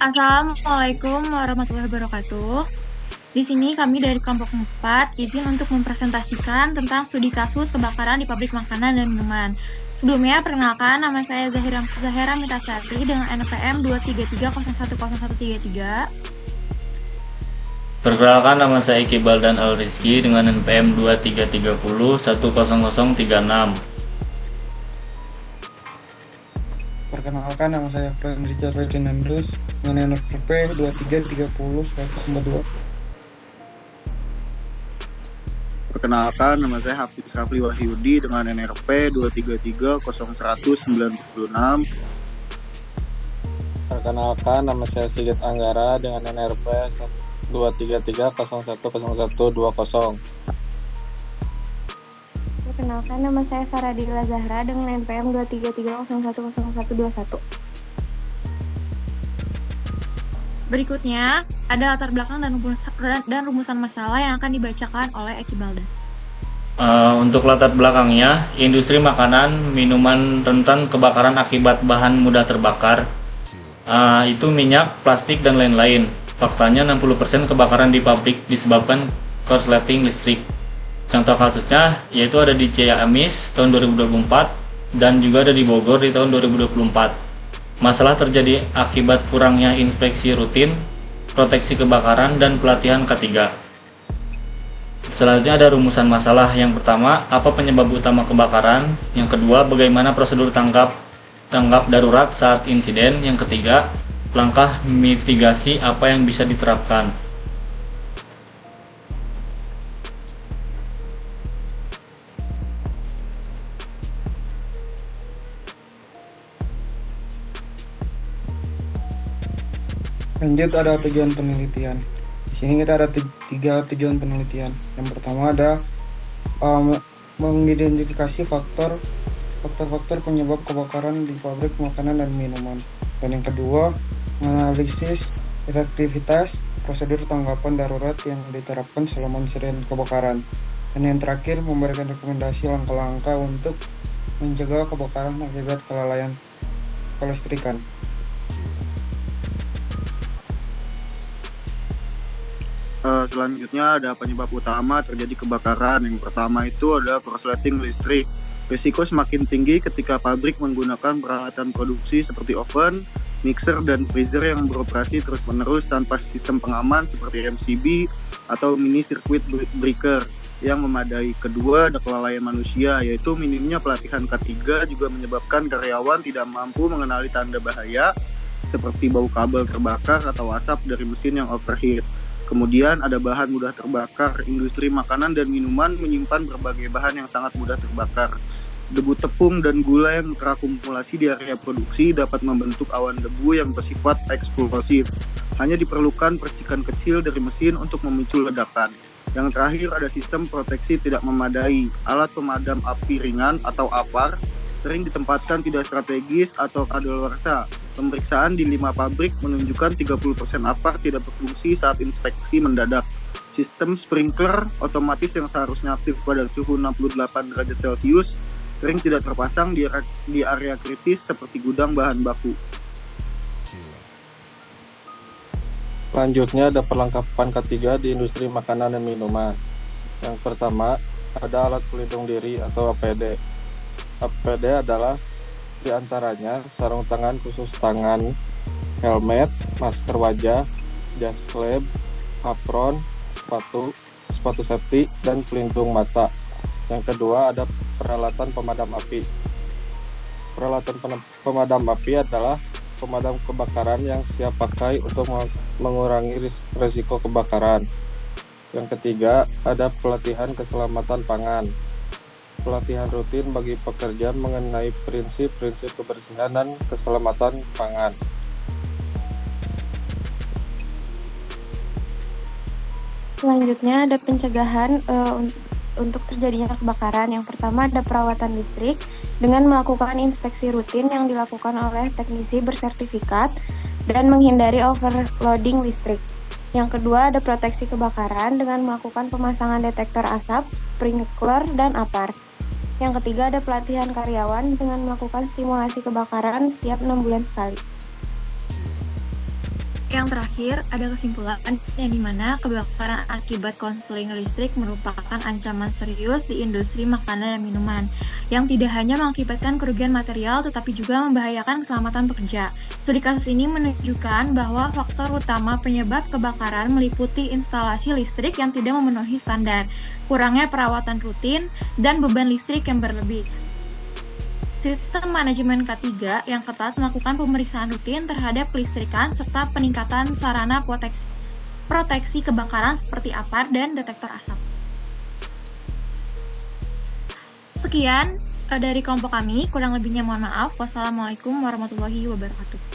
Assalamualaikum warahmatullahi wabarakatuh. Di sini kami dari kelompok 4 izin untuk mempresentasikan tentang studi kasus kebakaran di pabrik makanan dan minuman. Sebelumnya, perkenalkan nama saya Zahira Mitasari dengan NPM 233010133. Perkenalkan, nama saya Iqbal dan Al Rizky dengan NPM 2330 10036. Perkenalkan, nama saya Frank Richard Ferdinandus dengan NPM 2330 142. Perkenalkan, nama saya Hafiz Rafli Wahyudi dengan NRP 2330196. Perkenalkan, nama saya Sigit Anggara dengan NRP 233010120. Perkenalkan, nama saya Faradila Zahra dengan NPM 233010121. Berikutnya, ada latar belakang dan rumusan masalah yang akan dibacakan oleh Eki Baldan. Untuk latar belakangnya, industri makanan, minuman rentan kebakaran akibat bahan mudah terbakar, itu minyak, plastik, dan lain-lain. Faktanya 60% kebakaran di pabrik disebabkan korsleting listrik. Contoh kasusnya yaitu ada di Ciamis tahun 2024 dan juga ada di Bogor di tahun 2024. Masalah terjadi akibat kurangnya inspeksi rutin, proteksi kebakaran, dan pelatihan K3. Selanjutnya ada rumusan masalah. Yang pertama, apa penyebab utama kebakaran? Yang kedua, bagaimana prosedur tanggap darurat saat insiden? Yang ketiga, langkah mitigasi apa yang bisa diterapkan? Lanjut, ada tujuan penelitian. Di sini kita ada tiga tujuan penelitian. Yang pertama ada mengidentifikasi faktor penyebab kebakaran di pabrik makanan dan minuman. Dan yang kedua, menganalisis efektivitas prosedur tanggapan darurat yang diterapkan selama insiden kebakaran. Dan yang terakhir, memberikan rekomendasi langkah-langkah untuk mencegah kebakaran akibat kelalaian kelistrikan. Selanjutnya ada penyebab utama terjadi kebakaran. Yang pertama itu adalah korsleting listrik. Risiko semakin tinggi ketika pabrik menggunakan peralatan produksi seperti oven, mixer, dan freezer yang beroperasi terus-menerus tanpa sistem pengaman seperti MCB atau mini circuit breaker yang memadai. Kedua, ada kelalaian manusia, yaitu minimnya pelatihan K3 juga menyebabkan karyawan tidak mampu mengenali tanda bahaya seperti bau kabel terbakar atau asap dari mesin yang overheat. Kemudian ada bahan mudah terbakar. Industri makanan dan minuman menyimpan berbagai bahan yang sangat mudah terbakar. Debu tepung dan gula yang terakumulasi di area produksi dapat membentuk awan debu yang bersifat eksplosif. Hanya diperlukan percikan kecil dari mesin untuk memicu ledakan. Yang terakhir ada sistem proteksi tidak memadai. Alat pemadam api ringan atau APAR sering ditempatkan tidak strategis atau kadaluarsa. Pemeriksaan di 5 pabrik menunjukkan 30% APAR tidak berfungsi saat inspeksi mendadak. Sistem sprinkler otomatis yang seharusnya aktif pada suhu 68 derajat Celcius sering tidak terpasang di area kritis seperti gudang bahan baku. Selanjutnya ada perlengkapan K3 di industri makanan dan minuman. Yang pertama, ada alat pelindung diri atau APD. APD adalah diantaranya sarung tangan khusus tangan, helmet, masker wajah, jas lab, apron, sepatu safety, dan pelindung mata. Yang kedua ada peralatan pemadam api. Peralatan pemadam api adalah pemadam kebakaran yang siap pakai untuk mengurangi risiko kebakaran. Yang ketiga ada pelatihan keselamatan pangan. Pelatihan rutin bagi pekerja mengenai prinsip-prinsip kebersihan dan keselamatan pangan. Selanjutnya ada pencegahan untuk terjadinya kebakaran. Yang pertama ada perawatan listrik dengan melakukan inspeksi rutin yang dilakukan oleh teknisi bersertifikat dan menghindari overloading listrik. Yang kedua ada proteksi kebakaran dengan melakukan pemasangan detektor asap, sprinkler, dan APAR. Yang ketiga ada pelatihan karyawan dengan melakukan stimulasi kebakaran setiap 6 bulan sekali. Yang terakhir, ada kesimpulan yang dimana kebakaran akibat konseling listrik merupakan ancaman serius di industri makanan dan minuman, yang tidak hanya mengakibatkan kerugian material, tetapi juga membahayakan keselamatan pekerja. Studi kasus ini menunjukkan bahwa faktor utama penyebab kebakaran meliputi instalasi listrik yang tidak memenuhi standar, kurangnya perawatan rutin, dan beban listrik yang berlebih. Sistem manajemen K3 yang ketat melakukan pemeriksaan rutin terhadap kelistrikan serta peningkatan sarana proteksi kebakaran seperti APAR dan detektor asap. Sekian dari kelompok kami, kurang lebihnya mohon maaf. Wassalamualaikum warahmatullahi wabarakatuh.